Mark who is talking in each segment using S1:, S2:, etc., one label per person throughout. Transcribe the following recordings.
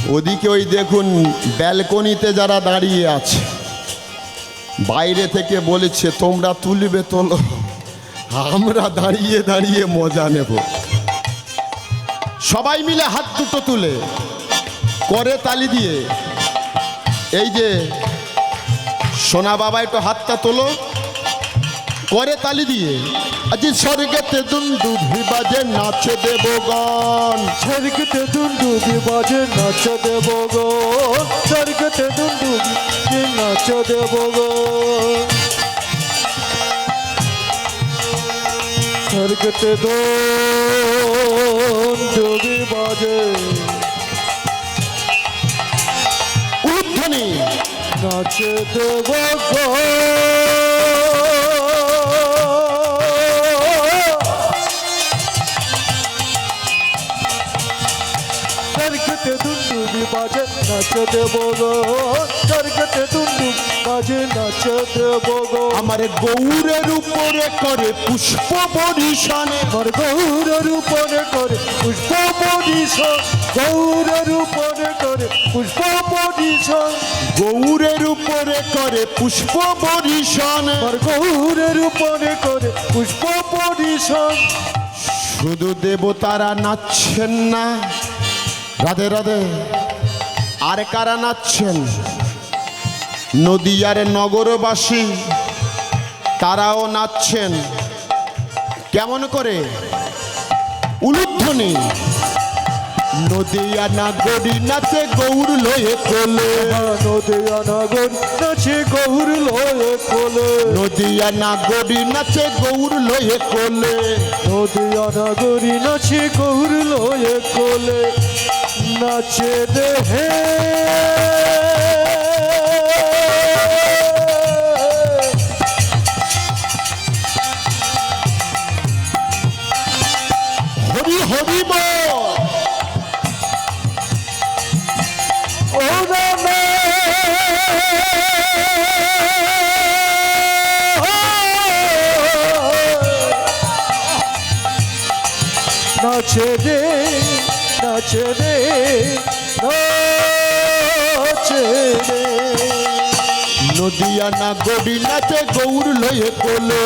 S1: ওদিকে ওই দেখুন ব্যালকনিতে যারা দাঁড়িয়ে আছে, বাইরে থেকে বলেছে তোমরা তুলবে তোলো, আমরা দাঁড়িয়ে দাঁড়িয়ে মজা নেব। সবাই মিলে হাত দুটো তুলে করে তালি দিয়ে, এই যে সোনা বাবা একটু হাতটা তোলো, করে তালি দিয়ে আজি স্বর্গেতে দুন্দুভি বাজে নাচে দেবগণ,
S2: স্বর্গতে দুন্দুভি বাজে নাচ দেবগণ, স্বর্গতে দুন্দুভি নাচ দেবগণ, স্বর্গতে দুন্দুভি বাজে
S1: উলুধ্বনি
S2: নাচ দেবগণ। স্বর্গতে দুন্দুভি বাজে নাচ দেবগণ, স্বর্গতে দুন্দুভি বাজে নাচ দেবগণ।
S1: আমার গৌরের উপরে করে পুষ্প বরিশানে,
S2: আমার গৌরের উপরে করে পুষ্প বরিশন, গৌরের উপরে করে পুষ্প বরিশন,
S1: গৌরের উপরে করে পুষ্প বরিশানে,
S2: আমার গৌরের উপরে করে পুষ্প বরিশন।
S1: শুধু দেবতারা নাচছেন না, রাধে রাধে, আর কারা নাচছেন? নদিয়ার নগরবাসী তারাও নাচছেন। কেমন করে? উলুধ্বনি নদিয়া নাগরী নাচে গৌর লয়ে কোলে,
S2: নদিয়া নাগর নাচে গৌর লয়ে কোলে,
S1: নদিয়া নাগরী নাচে গৌর লয়ে কোলে,
S2: নদিয়া নাগরী নাচে গৌর লয়ে কোলে, নাচে রে হে
S1: হরি হরি বল।
S2: ও রামে নাচে রে নাচে রে নাচে রে,
S1: নদিয়া নাগরী নাচে গৌর লয়ে কোলে,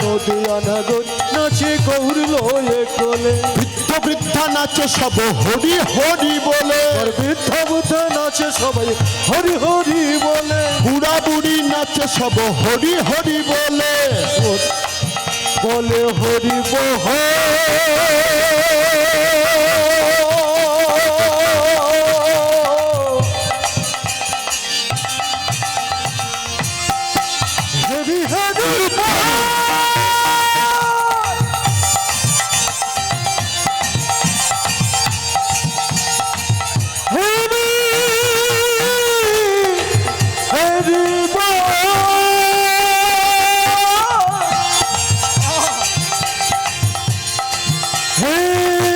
S2: নদিয়া নাগর নাচে গৌর লয়ে কোলে,
S1: বৃদ্ধ বৃদ্ধা নাচে সব হরি হরি বলে,
S2: আর বৃদ্ধা বুদ্ধা নাচে সবাই হরি হরি বলে,
S1: বুড়া বুড়ি নাচে সব হরি হরি বলে,
S2: বলে হরি বহ হরি হরি বল। হরি হরি বল। হরি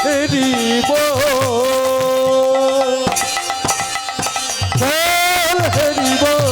S2: হরি বল। বল হরি বল।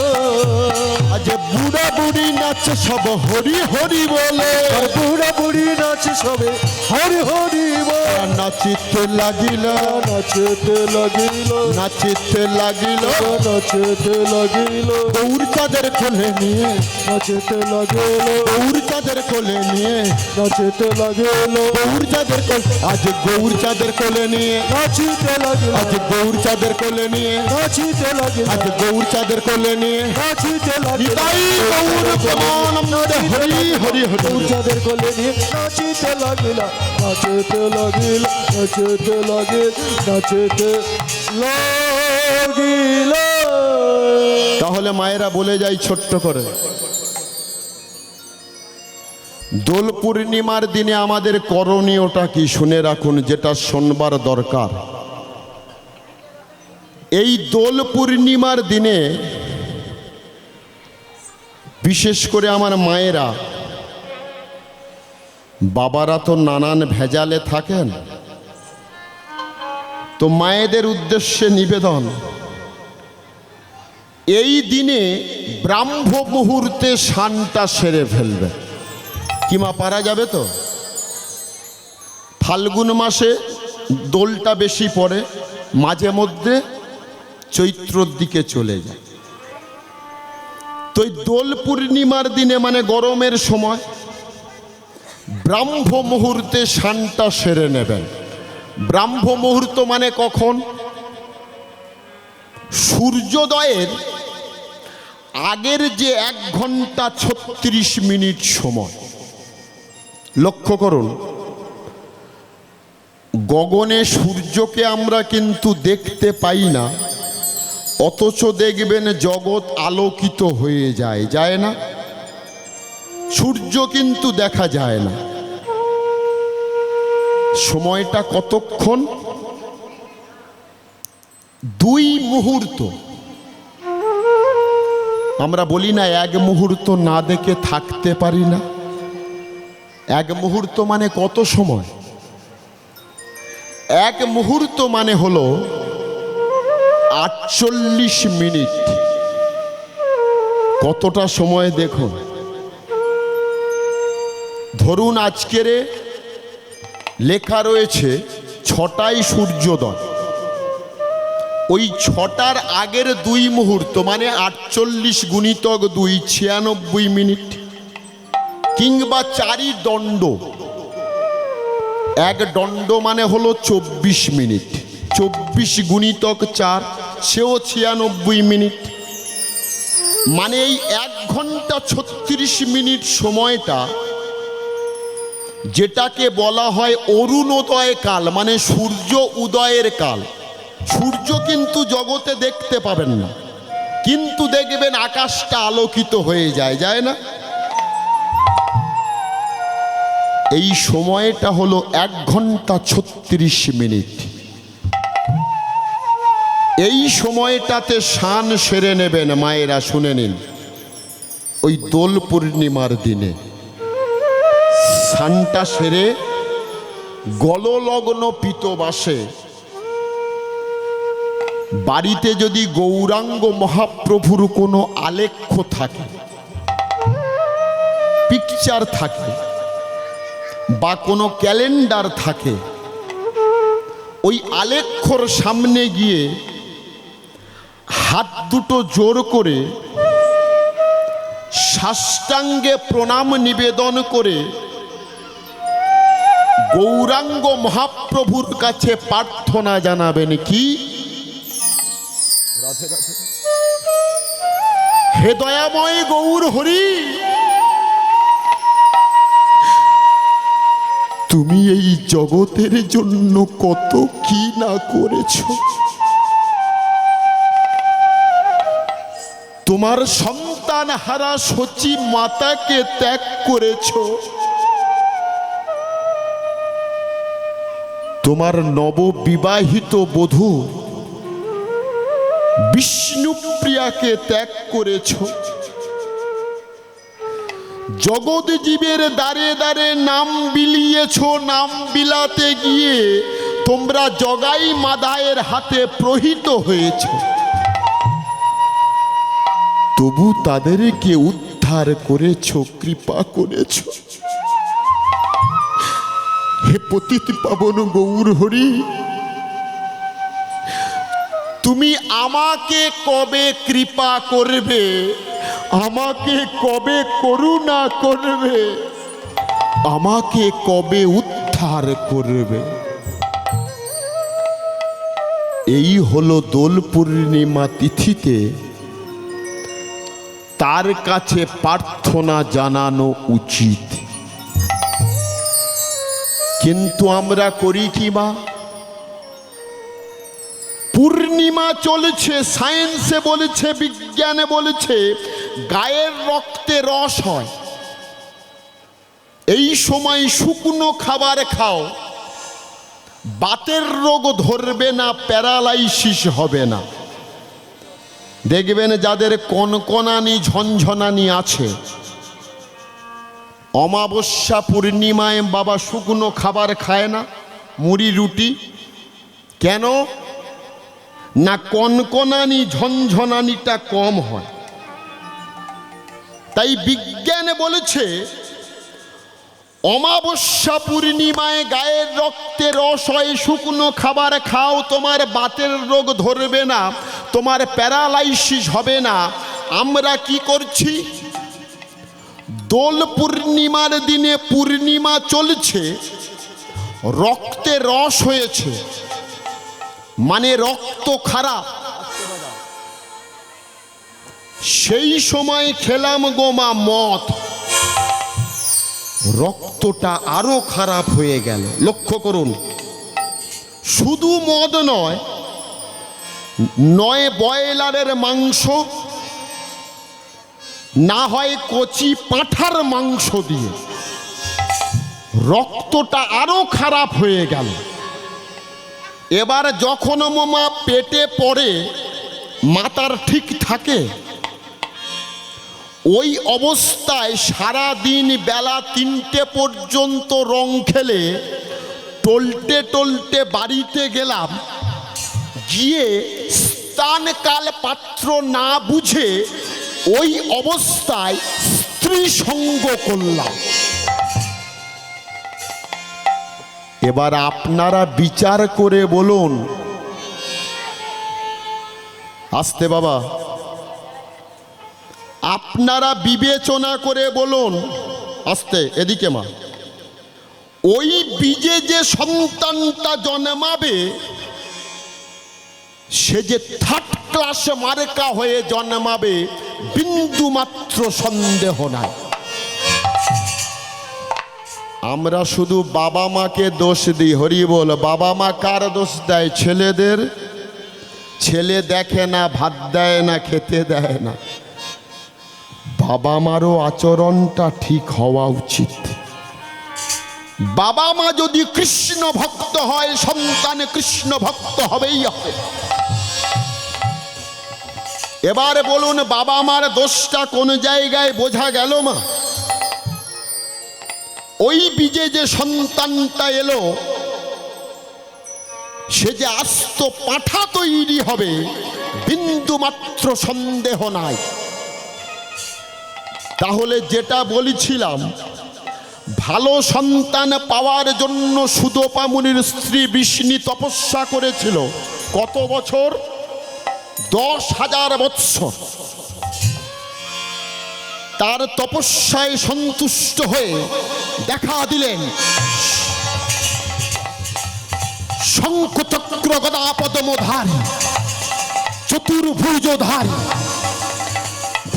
S1: আজ বুড়া বুড়ি নাচে সব হরি হরি বলে,
S2: আর বুড়া বুড়ি নাচে সবে হরি হরি বল।
S1: নাচিতে লাগিল,
S2: নাচতে লাগিল,
S1: নাচিতে লাগিল,
S2: নাচতে লাগিল,
S1: গৌর চাঁদের কোলে নিয়ে,
S2: নাচতে লাগিল,
S1: গৌর চাঁদের কোলে নিয়ে,
S2: নাচতে লাগিল,
S1: গৌর চাঁদের কোলে, আজ গৌর চাঁদের কোলে নিয়ে,
S2: নাচতে লাগিল,
S1: আজ গৌর চাঁদের কোলে নিয়ে,
S2: নাচতে লাগিল,
S1: আজ গৌর চাঁদের কোলে নিয়ে,
S2: নাচতে লাগিল,
S1: নিতাই গৌর প্রেমানন্দে হরি হরি হরি।
S2: গৌরচাঁদের কোলে নিয়ে নাচিতে লাগিল, নাচতে লাগিল, নাচতে লাগিল, নাচতে লাগিল।
S1: তাহলে মায়েরা বলে যাই ছোট্ট করে, দোল পূর্ণিমার দিনে আমাদের করণীয়টা কি শুনে রাখুন, যেটা শোনবার দরকার। এই দোল পূর্ণিমার দিনে বিশেষ করে আমার মায়েরা, বাবারা তো নানান ভেজালে থাকেন, তো মায়েদের উদ্দেশ্যে নিবেদন, এই দিনে ব্রাহ্ম মুহূর্তে স্নানটা সেরে ফেলবে। কিমা পারা যাবে তো? ফাল্গুন মাসে দোলটা বেশি পড়ে, মাঝে মধ্যে চৈত্রর দিকে চলে যায়। তো এই দোল পূর্ণিমার দিনে মানে গরমের সময় ব্রাহ্ম মুহূর্তে স্নানটা সেরে নেবেন। ব্রাহ্ম মুহূর্ত মানে কখন? সূর্যোদয়ের আগের যে 1 ঘন্টা 36 মিনিট সময়। লক্ষ্য করুন, গগনে সূর্যকে আমরা কিন্তু দেখতে পাই না, অথচ দেখবেন জগৎ আলোকিত হয়ে যায়, যায় না? সূর্য কিন্তু দেখা যায় না। সময়টা কতক্ষণ? 2 মুহূর্ত। আমরা বলি না 1 মুহূর্ত না দেখে থাকতে পারি না। 1 মুহূর্ত মানে কত সময়? 1 মুহূর্ত মানে হলো 48 মিনিট। কতটা সময় দেখুন। ধরুন আজকের লেখা রয়েছে 6টায় সূর্যোদয়, ওই 6টার আগের 2 মুহূর্ত মানে 48 গুণিতক 2 96 মিনিট, কিংবা 4ই দণ্ড। 1 দণ্ড মানে হলো 24 মিনিট, 24 গুণিতক 4 সেও 96 মিনিট। মানে এই 1 ঘন্টা 36 মিনিট সময়টা, যেটাকে বলা হয় অরুণোদয় কাল, মানে সূর্য উদয়ের কাল। সূর্য কিন্তু জগতে দেখতে পাবেন না, কিন্তু দেখবেন আকাশটা আলোকিত হয়ে যায়, যায় না? এই সময়টা হলো 1 ঘন্টা 36 মিনিট। এই সময়টাতে স্নান সেরে নেবেন মায়েরা, শুনে নিন। ওই দোল পূর্ণিমার দিনে স্নানটা সেরে গললগ্ন পিতবাসে বাড়িতে যদি গৌরাঙ্গ মহাপ্রভুর কোনো আলেখ্য থাকে, পিকচার থাকে, বা কোনো ক্যালেন্ডার থাকে, ওই আলেখ্যর সামনে গিয়ে হাত দুটো জোর করে সাষ্টাঙ্গে প্রণাম নিবেদন করে গৌরাঙ্গ মহাপ্রভুর কাছে প্রার্থনা জানাবেন। কি? রাধে রাধে। হে দয়াময় গৌর হরি, তুমি এই জগতের জন্য কত কি না করেছ। তোমার সন্তান হারা সচী মাতাকে ত্যাগ করেছ, তোমার নববিবাহিত বধূ বিষ্ণুপ্রিয়াকে ত্যাগ করেছ, জগৎ জীবের দ্বারে দ্বারে নাম বিলিয়েছ। নাম বিলাতে গিয়ে তোমরা জগাই মাদায়ের হাতে প্রহিত হয়েছ, তবু তাদেরকে উদ্ধার করেছ, কৃপা করেছ। হে পতিত পাবন গৌর হরি, তুমি আমাকে কবে কৃপা করবে, আমাকে কবে করুণা করবে, আমাকে কবে উদ্ধার করবে? এই হলো দোল পূর্ণিমা তিথিতে তার কাছে প্রার্থনা জানানো উচিত। কিন্তু আমরা করি কি বা? পূর্ণিমা চলেছে, সায়েন্সে বলেছে, বিজ্ঞানে বলেছে গায়ের রক্তে রস হয়। এই সময় শুকনো খাবার খাও, বাতের রোগ ধরবে না, প্যারালাইসিস হবে না। দেখবেন যাদের কনকনানি ঝনঝনানি আছে, অমাবস্যা পূর্ণিমায় বাবা শুকনো খাবার খায় না, মুড়ি রুটি। কেন না? কনকনানি ঝনঝনানিটা কম হয়। তাই বিজ্ঞানে বলেছে অমাবস্যা পূর্ণিমায় গায়ের রক্তে রস হয়, শুকনো খাবার খাও, তোমার বাতের রোগ ধরবে না, তোমার প্যারালাইসিস হবে না। আমরা কি করছি? দোল পূর্ণিমার দিনে পূর্ণিমা চলছে, রক্তে রস হয়েছে, মানে রক্ত খারাপ। সেই সময় খেলাম গোমা মদ, রক্তটা আরো খারাপ হয়ে গেল। লক্ষ্য করুন, শুধু মদ নয়, নয় ব্রয়লারের মাংস, না হয় কচি পাঁঠার মাংস দিয়ে রক্তটা আরো খারাপ হয়ে গেল। এবার যখন মামা পেটে পড়ে, মাথার ঠিক থাকে, ওই অবস্থায় সারা দিন বেলা 3টে পর্যন্ত রং খেলে টলটে টলটে বাড়িতে গেলাম, গিয়ে স্থান কাল পাত্র না বুঝে ওই অবস্থায় স্ত্রী সঙ্গ করলাম। এবার আপনারা বিচার করে বলুন, আস্তে বাবা, আপনারা বিবেচনা করে বলুন, আস্তে এদিকে মা, ওই বীজে যে সন্তানটা জন্মাবে সে যে 3rd ক্লাস মার্কা হয়ে জন্মাবে, বিন্দু মাত্র সন্দেহ নাই। আমরা শুধু বাবা মাকে দোষ দিই, হরি বল। বাবা মা কার দোষ দেয়? ছেলেদের। ছেলে দেখে না, ভাত দেয় না, খেতে দেয় না। বাবা মারও আচরণটা ঠিক হওয়া উচিত। বাবা মা যদি কৃষ্ণ ভক্ত হয়, সন্তান কৃষ্ণ ভক্ত হবেই হবে। এবার বলুন, বাবা মার দোষটা কোন জায়গায় বোঝা গেল মা? ওই বীজে যে সন্তানটা এলো, সে যে আস্ত পাঁঠা তৈরি হবে, বিন্দু মাত্র সন্দেহ নাই। তাহলে যেটা বলেছিলাম, ভালো সন্তান পাওয়ার জন্য সুদপা মুনির স্ত্রী বৃষ্ণি তপস্যা করেছিল কত বছর? 10,000 বৎসর। তার তপস্যায় সন্তুষ্ট হয়ে দেখা দিলেন শঙ্খ চক্র গদা পদ্মধারী চতুর্ভুজধারী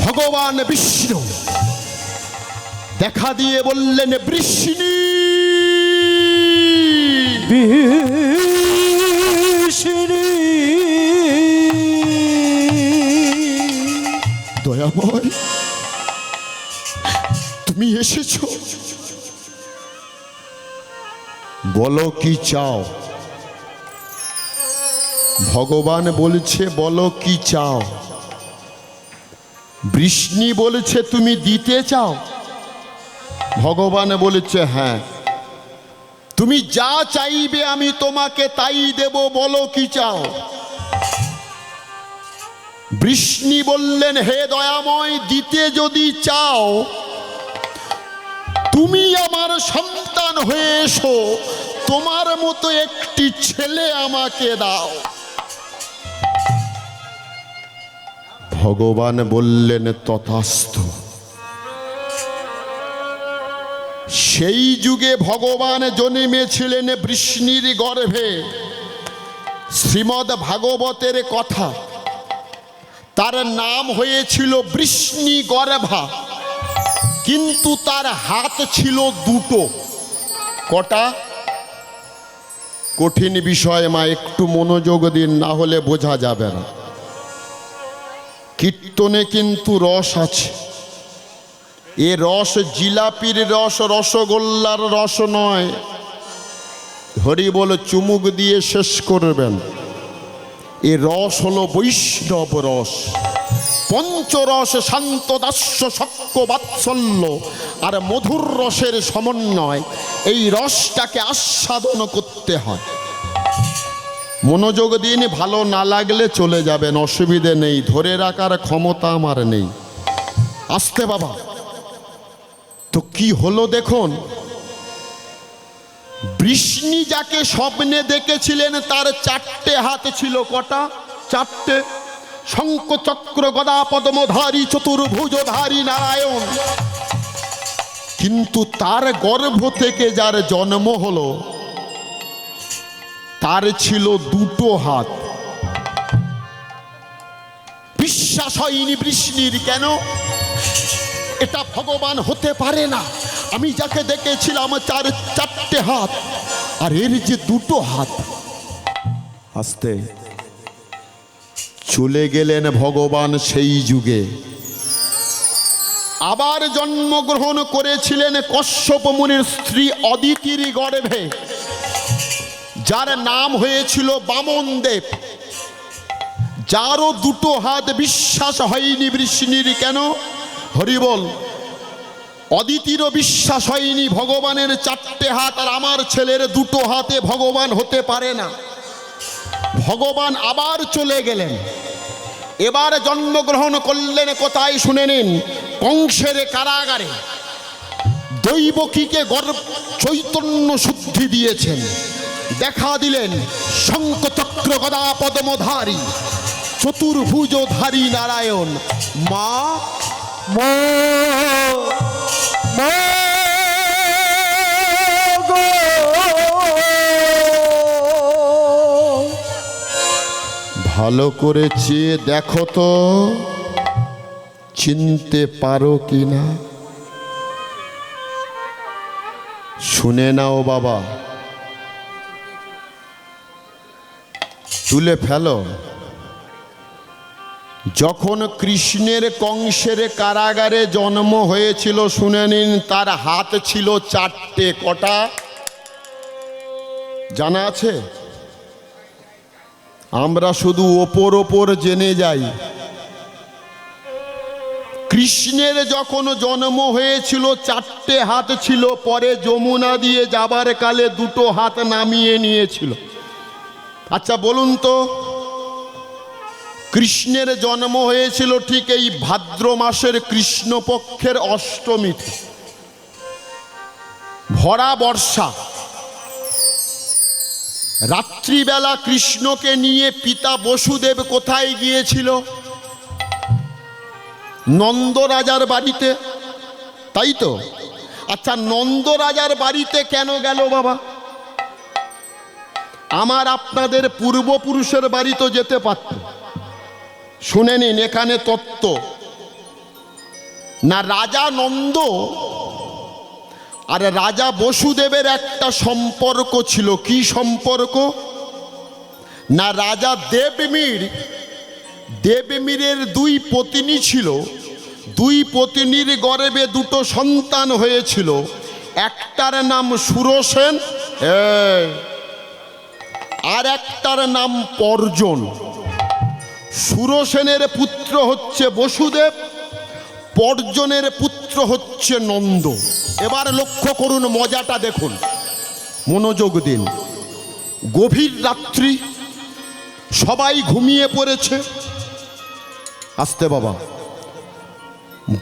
S1: ভগবান বিষ্ণু। দেখা দিয়ে বললেন, বৃষ্ণি দয়াময়, তুমি এসেছো, বলো কি চাও? ভগবান বলছে, বলো কি চাও? বৃষ্ণি বলেছে, তুমি দিতে চাও? ভগবান বলেছে, হ্যাঁ, তুমি যা চাইবে আমি তোমাকে তাই দেব, বলো কি চাও? বৃষ্ণি বললেন, হে দয়াময়, দিতে যদি চাও তুমি আমার সন্তান হয়ে এসো, তোমার মতো একটি ছেলে আমাকে দাও। ভগবান বললেন, তথাস্তু। সেই যুগে ভগবান জন্মেছিলেন বৃষ্ণির গর্ভে। শ্রীমদ্ ভাগবতের কথা, তার নাম হয়েছিল বৃষ্ণি গর্ভা, কিন্তু তার হাত ছিল 2টো। কটা? কঠিন বিষয় মা, একটু মনোযোগ দিন, না হলে বোঝা যাবে না। কীর্তনে কিন্তু রস আছে। এ রস জিলাপির রস, রসগোল্লার রস নয়। হরি বল, চুমুক দিয়ে শেষ করবেন। এ রস হলো বৈষ্ণব রস। পঞ্চরস, শান্ত, দাস্য, শক্য, বাৎসল্য আর মধুর রসের সমন্বয়। এই রসটাকে আস্বাদন করতে হয়। মনোযোগ দিন, ভালো না লাগলে চলে যাবেন, অসুবিধে নেই, ধরে রাখার ক্ষমতা আমার নেই। আসতে বাবা। তো কি হলো দেখুন, বৃষ্ণি যাকে স্বপ্নে দেখেছিলেন তার 4টে হাত ছিল। কটা? 4টে। শঙ্খ চক্র গদা পদ্মধারী চতুর্ভুজধারী নারায়ণ। কিন্তু তার গর্ভ থেকে যার জন্ম হলো তার ছিল 2টো হাত। বিশ্বাস হয়নি বৃষ্ণির। কেন? এটা ভগবান হতে পারে না। আমি যাকে দেখেছিলাম 4টে হাত, আর এর যে 2টো হাত। আস্তে চলে গেলেন ভগবান সেই যুগে। আবার জন্মগ্রহণ করেছিলেন কশ্যপ মুনির স্ত্রী অদিতির গর্ভে, যার নাম হয়েছিল বামন দেব, যারও 2টো হাত। বিশ্বাস হয়নি বৃষ্ণির। কেন? হরি বল। অদিতিরও বিশ্বাস হয়নি ভগবানের 4টে হাত আর আমার ছেলের 2টো হাতে ভগবান হতে পারে না। ভগবান আবার চলে গেলেন। এবার জন্মগ্রহণ করলেন কোথায় শুনে নিন? কংসের কারাগারে। দৈবকীকে চৈতন্য শুদ্ধি দিয়েছেন, দেখা দিলেন শঙ্খ চক্র গদা পদ্মধারী চতুর্ভুজধারী নারায়ণ। মা
S2: মা মা গো,
S1: ভালো করে চেয়ে দেখো তো চিনতে পারো কিনা। শুনে নাও বাবা, তুলে ফেলো। যখন কৃষ্ণের কংসের কারাগারে জন্ম হয়েছিল শুনে নিন, তার হাত ছিল 4টে। কটা জানা আছে? আমরা শুধু ওপর জেনে যাই। কৃষ্ণের যখন জন্ম হয়েছিল 4টে হাত ছিল, পরে যমুনা দিয়ে যাবার কালে 2টো হাত নামিয়ে নিয়েছিল। আচ্ছা বলুন তো, কৃষ্ণের জন্ম হয়েছিল ঠিক এই ভাদ্র মাসের কৃষ্ণপক্ষের অষ্টমীতে, ভরা বর্ষা। রাত্রিবেলা কৃষ্ণকে নিয়ে পিতা বসুদেব কোথায় গিয়েছিল? নন্দ রাজার বাড়িতে, তাই তো? আচ্ছা, নন্দ রাজার বাড়িতে কেন গেল বাবা? আমার আপনাদের পূর্বপুরুষের বাড়ি তো যেতে পারত। শুনে নিন এখানে তত্ত্ব। না, রাজা নন্দ আর রাজা বসুদেবের একটা সম্পর্ক ছিল। কি সম্পর্ক? না, রাজা দেবমীরের 2 পত্নী ছিল। 2 পত্নীর গর্ভে 2টো সন্তান হয়েছিল। একটার নাম সুরসেন, আর একটার নাম পর্জন। সুরসেনের পুত্র হচ্ছে বসুদেব, পর্জনের পুত্র হচ্ছে নন্দ। এবার লক্ষ্য করুন, মজাটা দেখুন, মনোযোগ দিন। গভীর রাত্রি, সবাই ঘুমিয়ে পড়েছে। আস্তে বাবা।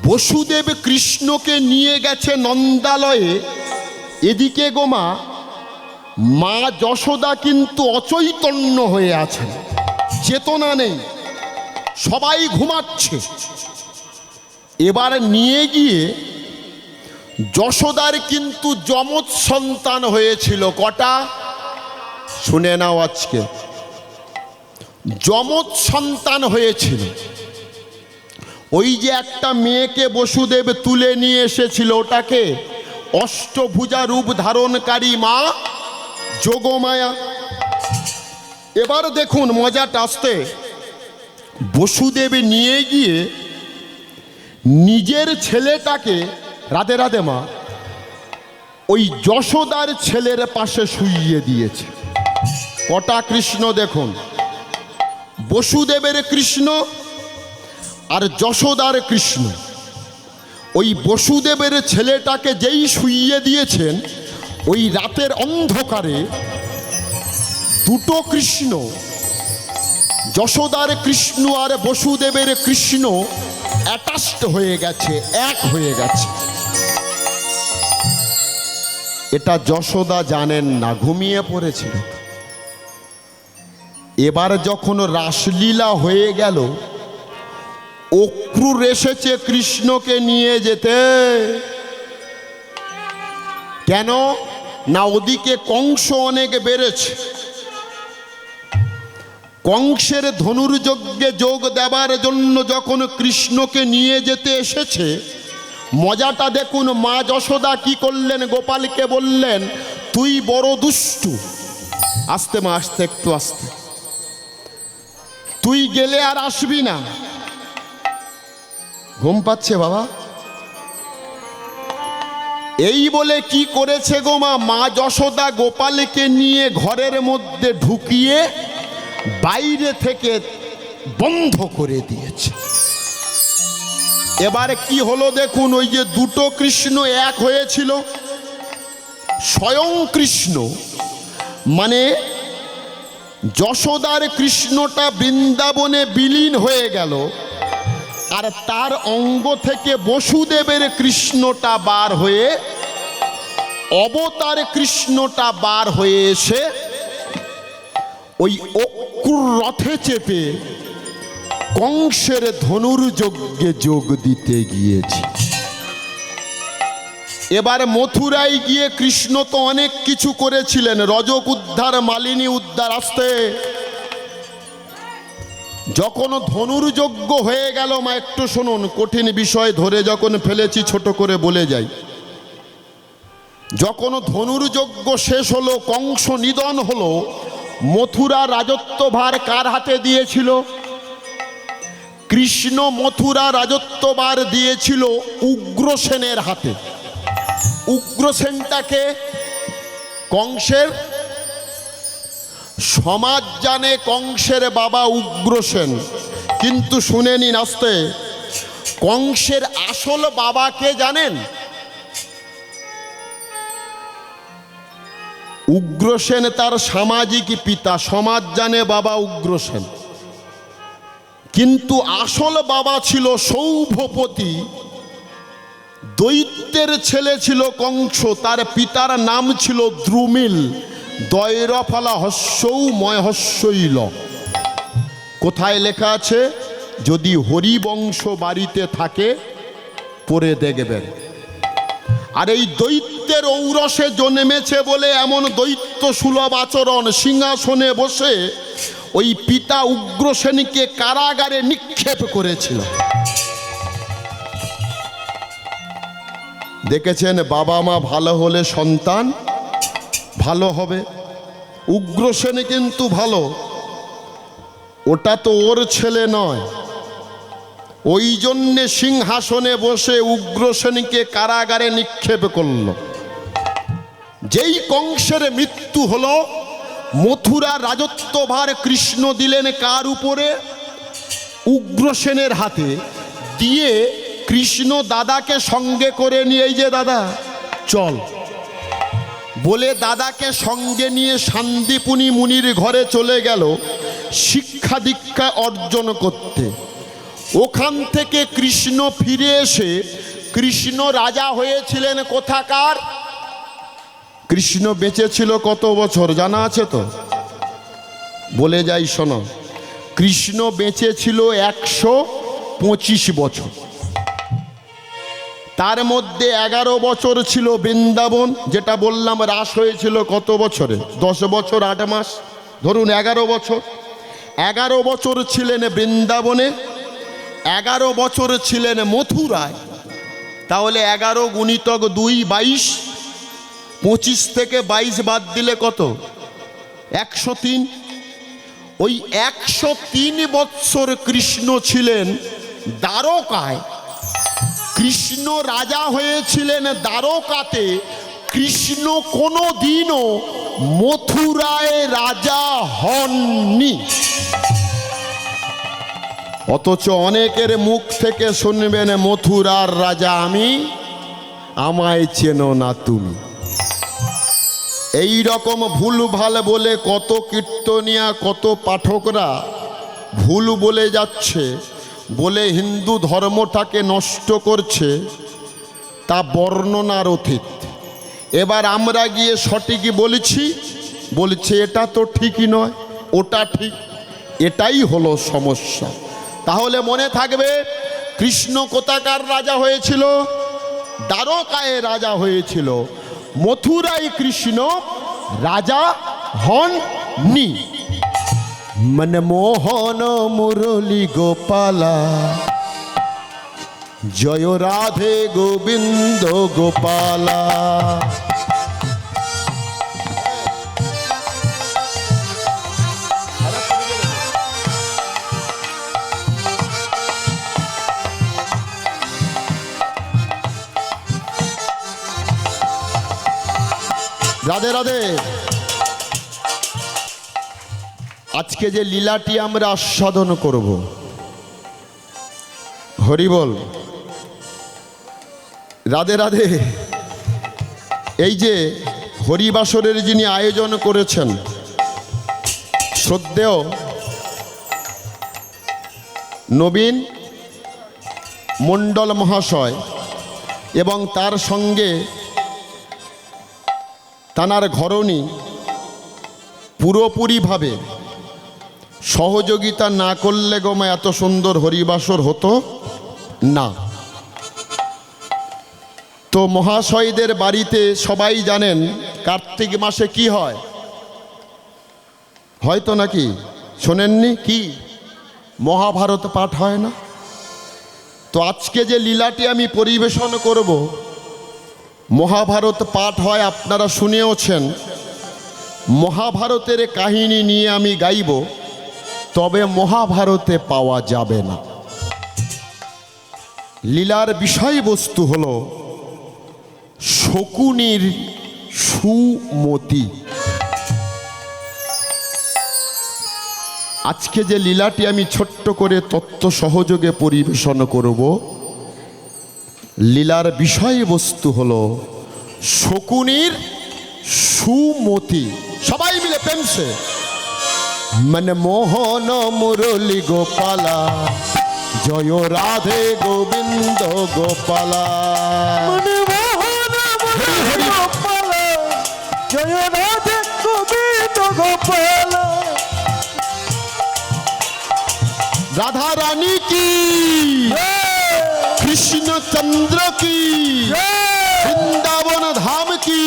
S1: বসুদেব কৃষ্ণকে নিয়ে গেছে নন্দালয়ে। এদিকে গোমা মা যশোদা কিন্তু অচৈতন্য হয়ে আছেন, চেতনা নেই, সবাই ঘুমাচ্ছে। এবার নিয়ে গিয়ে যশোদার কিন্তু যমজ সন্তান হয়েছিল। কটা? শুনে নাও, আজকে যমজ সন্তান হয়েছিল। ওই যে একটা মেয়েকে বসুদেব তুলে নিয়ে এসেছিল, ওটাকে অষ্টভুজা রূপ ধারণকারী মা যোগমায়া। এবার দেখুন মজাটা আসতে। বসুদেব নিয়ে গিয়ে নিজের ছেলেটাকে, রাধে রাধে মা, ওই যশোদার ছেলের পাশে শুইয়ে দিয়েছে। কটা কৃষ্ণ দেখুন, বসুদেবের কৃষ্ণ আর যশোদার কৃষ্ণ। ওই বসুদেবের ছেলেটাকে যেই শুইয়ে দিয়েছেন, ওই রাতের অন্ধকারে 2টো কৃষ্ণ, যশোদার কৃষ্ণ আর বসুদেবের কৃষ্ণ অ্যাটাচড হয়ে গেছে, এক হয়ে গেছে। এটা যশোদা জানেন না, ঘুমিয়ে পড়েছিল। এবার যখন রাসলীলা হয়ে গেল, অক্রূর এসেছে কৃষ্ণকে নিয়ে যেতে। কেন না, ওদিকে কংস অনেক বেড়েছে। কংসের ধনুর্যজ্ঞে যোগ দেবার জন্য যখন কৃষ্ণকে নিয়ে যেতে এসেছে, মজাটা দেখুন, মা যশোদা কি করলেন, গোপালকে বললেন, তুই বড় দুষ্টু। আস্তে মা, আস্তে, একটু আস্তে। তুই গেলে আর আসবি না। ঘুম পাচ্ছে বাবা? এই বলে কি করেছে গো মা, মা যশোদা গোপালকে নিয়ে ঘরের মধ্যে ঢুকিয়ে বাইরে থেকে বন্ধ করে দিয়েছে। এবারে কি হলো দেখুন, ওই যে দুটো কৃষ্ণ এক হয়েছিল, স্বয়ং কৃষ্ণ মানে যশোদার কৃষ্ণটা বৃন্দাবনে বিলীন হয়ে গেল, আর তার অঙ্গ থেকে বসুদেবের কৃষ্ণটা বার হয়ে, অবতার কৃষ্ণটা বার হয়ে এসে ওই অক্রূর রথে চেপে কংসের ধনুর্যজ্ঞে যোগ দিতে গিয়েছে। এবার মথুরায় গিয়ে কৃষ্ণ তো অনেক কিছু করেছিলেন, রজক উদ্ধার, মালিনী উদ্ধার। আসতে যখন ধনুর্যজ্ঞ হয়ে গেল, মা একটু শুনুন, কঠিন বিষয় ধরে যখন ফেলেছি ছোট করে বলে যাই। যখন ধনুর্যজ্ঞ শেষ হলো, কংস নিধন হলো, মথুরা রাজত্বভার কার হাতে দিয়েছিল? কৃষ্ণ মথুরা রাজত্বভার দিয়েছিল উগ্রসেনের হাতে। উগ্রসেনটাকে কংসের সমাজ জানে, কংসের বাবা উগ্রসেন। কিন্তু শুনে নিন আস্তে, কংসের আসল বাবাকে জানেন? উগ্রসেন তার সামাজিক পিতা, সমাজ জানে বাবা উগ্রসেন। কিন্তু আসল বাবা ছিল সৌভপতি, দৈত্যের ছেলে ছিল কংস। তার পিতার নাম ছিল দ্রুমিল, দয়রফলা হস্যৌ ময় হস্যইল। কোথায় লেখা আছে? যদি হরিবংশ বাড়িতে থাকে পড়ে দেখবেন। আর এই দৈত্যের ঔরসে জন্মেছে বলে এমন দৈত্য সুলভ আচরণ, সিংহাসনে বসে ওই পিতা উগ্রসেনকে কারাগারে নিক্ষেপ করেছিল। দেখেছেন, বাবা মা ভালো হলে সন্তান ভালো হবে। উগ্রসেন কিন্তু ভালো, ওটা তো ওর ছেলে নয়। ওই জন্যে সিংহাসনে বসে উগ্রসেনকে কারাগারে নিক্ষেপ করল। যেই কংসের মৃত্যু হলো, মথুরা রাজত্বভার কৃষ্ণ দিলেন কার উপরে? উগ্রসেনের হাতে। দিয়ে কৃষ্ণ দাদাকে সঙ্গে করে নিয়ে, এই যে দাদা চল বলে দাদাকে সঙ্গে নিয়ে শান্তিপুনি মুনির ঘরে চলে গেল শিক্ষা দীক্ষা অর্জন করতে। ওখান থেকে কৃষ্ণ ফিরে এসে, কৃষ্ণ রাজা হয়েছিলেন কোথাকার? কৃষ্ণ বেঁচে ছিল কত বছর জানা আছে তো? বলে যাই শোনো, কৃষ্ণ বেঁচে ছিল 125 বছর। তার মধ্যে 11 বছর ছিল বৃন্দাবন, যেটা বললাম রাস হয়েছিল কত বছরে? 10 বছর 8 মাস, ধরুন 11 বছর। 11 বছর ছিলেন বৃন্দাবনে, 11 বছর ছিলেন মথুরায়। তাহলে 11 গুণিতক 2 22, 25 থেকে 22 বাদ দিলে কত? 103। ওই 103 বৎসর কৃষ্ণ ছিলেন দ্বারকায়। কৃষ্ণ রাজা হয়েছিলেন দ্বারকাতে। কৃষ্ণ কোনো দিনও মথুরায় রাজা হননি। অথচ অনেকের মুখ থেকে শুনবেন, মথুরার রাজা আমি, আমায় চেনো না তুমি। এই রকম ভুল ভাল বলে কত কীর্তনিয়া, কত পাঠকরা ভুল বলে যাচ্ছে, বলে হিন্দু ধর্মটাকে নষ্ট করছে। তা বর্ণনার অতীত। এবার আমরা গিয়ে সঠিকই বলেছি, বলছে এটা তো ঠিকই নয়, ওটা ঠিক। এটাই হলো সমস্যা। তাহলে মনে থাকবে, কৃষ্ণ কোথাকার রাজা হয়েছিল? দ্বারকায় রাজা হয়েছিল। মথুরায় কৃষ্ণ রাজা হননি। মনমোহন মুরলী গোপালা, জয় রাধে গোবিন্দ গোপালা। রাধে রাধে। আজকে যে লীলাটি আমরা আস্বাদন করব, হরি বল, রাধে রাধে। এই যে হরিবাসরের যিনি আয়োজন করেছেন, শ্রদ্ধেয় নবীন মণ্ডল মহাশয় এবং তার সঙ্গে তানার ঘরণী পুরোপুরিভাবে সহযোগিতা না করলে গোমা এত সুন্দর হরিবাসর হতো না। তো মহাশয়দের বাড়িতে সবাই জানেন কার্তিক মাসে কি হয়, হয়তো নাকি শোনেননি? কি মহাভারত পাঠ হয় না? তো আজকে যে লীলাটি আমি পরিবেশন করব, মহাভারত পাঠ হয়, আপনারা শুনেওছেন। মহাভারতের কাহিনী নিয়ে আমি গাইব, তবে মহাভারতে পাওয়া যাবে না। লীলার বিষয়বস্তু হল শকুনির সুমতি। আজকে যে লীলাটি আমি ছোট্ট করে তত্ত্ব সহযোগে পরিবেশন করব, লীলার বিষয়বস্তু হল শকুনির সুমতি। সবাই মিলে প্রেমসে মনমোহন মুরলী গোপালা, জয় রাধে গোবিন্দ গোপালা।
S2: মনমোহন মুরলী গোপালা, জয় রাধে গোবিন্দ গোপালা।
S1: রাধা রানী কি, কৃষ্ণচন্দ্র কি, বৃন্দাবন ধাম কি,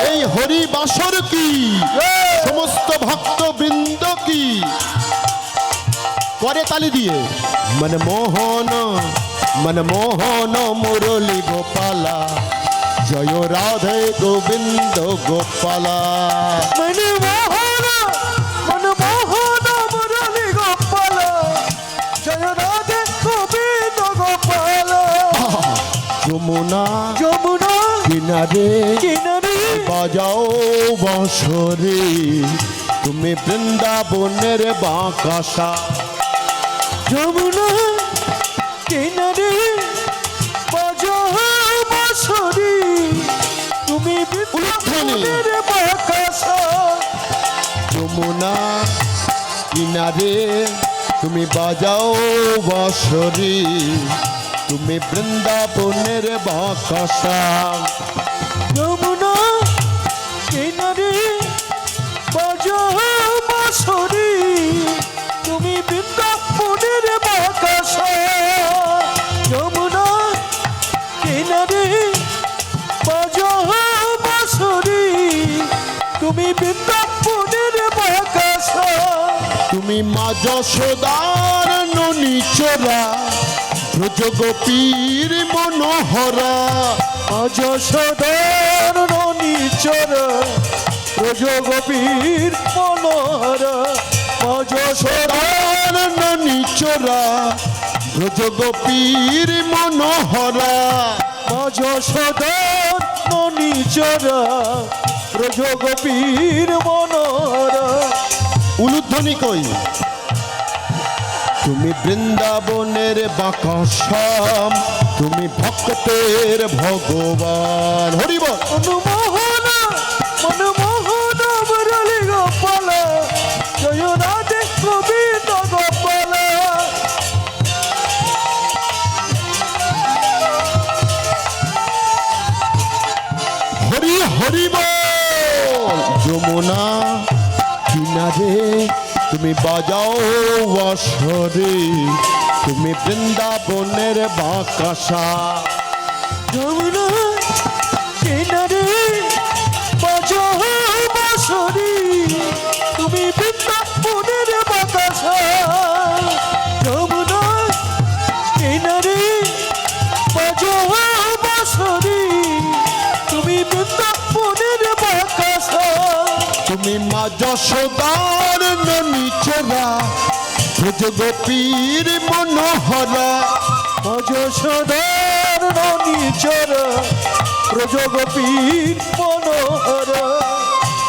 S1: এই হরি বাসর কি, সমস্ত ভক্ত বৃন্দ কি, করে তালি দিয়ে মনমোহন মনমোহন মুরলী গোপালা, জয় রাধে গোবিন্দ গোপালা।
S2: মনমোহন মনমোহন মুরলী গোপালা, জয় রাধে গোবিন্দ গোপালা।
S1: যমুনা
S2: যমুনা
S1: কিনারে
S2: কিনারে
S1: বাজাও বাঁশরি, তুমি বৃন্দাবনের বাঁকাশা।
S2: যমুনা কিনারে বাজাও বাঁশরি, তুমি বৃন্দাবনের বাঁকাশা।
S1: যমুনা কিনারে তুমি বাজাও বাঁশরি, তুমি বৃন্দাবনের বাঁকাশা।
S2: যমুনা কিনারে বাজাও বাঁশরি, তুমি বৃন্দাবনের বাঁকাশা। যমুনা কিনারে বাজাও বাঁশরি, তুমি বৃন্দাবনের বাঁকাশা।
S1: তুমি মা যশোদার ননী চোরা, ব্রজ গোপীর মনোহরা।
S2: যশোদার ননী চোরা, ব্রজ গোপীর মনোহরা।
S1: যশোদার ননী চোরা, ব্রজ গোপীর মনোহরা।
S2: যশোদার ননী চোরা, ব্রজ গোপীর মনোহরা।
S1: উলুধ্বনি কই, তুমি বৃন্দাবনের বাঁকাশ্যাম, তুমি ভক্তের ভগবান। হরিব
S2: মনমোহন মনমোহন মুরলী গোপালা, জয় রাধে গোবিন্দ গোপালা।
S1: হরি যমুনা কিনারে তুমি বাজাও বাঁশরি, তুমি বৃন্দাবনের বাঁকাশা।
S2: যমুনা কিনারে বাজাও বাঁশরি, তুমি বৃন্দাবনের বাতাসা। যমুনা কিনারে বাজাও বাঁশরি, তুমি বৃন্দাবনের বাতাসা।
S1: তুমি মা যশোদার ননী চোরা, ব্রজ গোপীর মনোহরা।
S2: যশোদার ননী চোরা, ব্রজ গোপীর মনোহরা।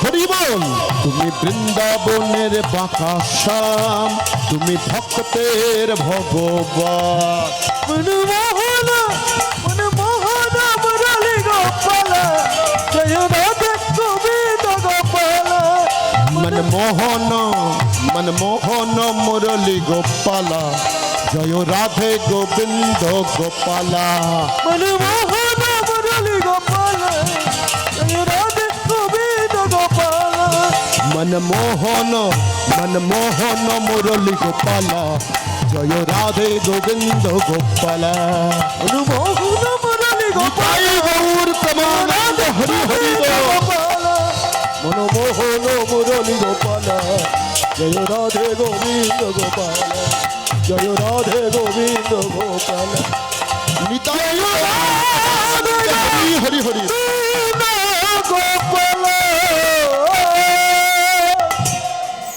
S1: হরি বল। তুমি বৃন্দাবনের বাঁকাশ্যাম, তুমি ভক্তের ভগবান।
S2: মনমোহন মনমোহন মুরলী গোপাল, জয় রাধে গোবিন্দ গোপাল।
S1: মনমোহন মনমোহন মুরলী গোপালা, জয় রাধে গোবিন্দ গোপালা।
S2: মনমোহন মুরলী গোপাল, জয় রাধে গোবিন্দ গোপাল।
S1: মনমোহন মনমোহন মুরলী গোপালা, জয় রাধে গোবিন্দ গোপালা।
S2: মনমোহন মুরলী গোপাল,
S1: নিতাই গৌর প্রেমানন্দ হরি হরি বল।
S2: গোপাল। মনমোহন মুরলী গোপাল, জয় রাধে গোবিন্দ গোপাল, জয় রাধে গোবিন্দ গোপাল।
S1: নিতাই গৌর হরি হরি হরি।
S2: গোপাল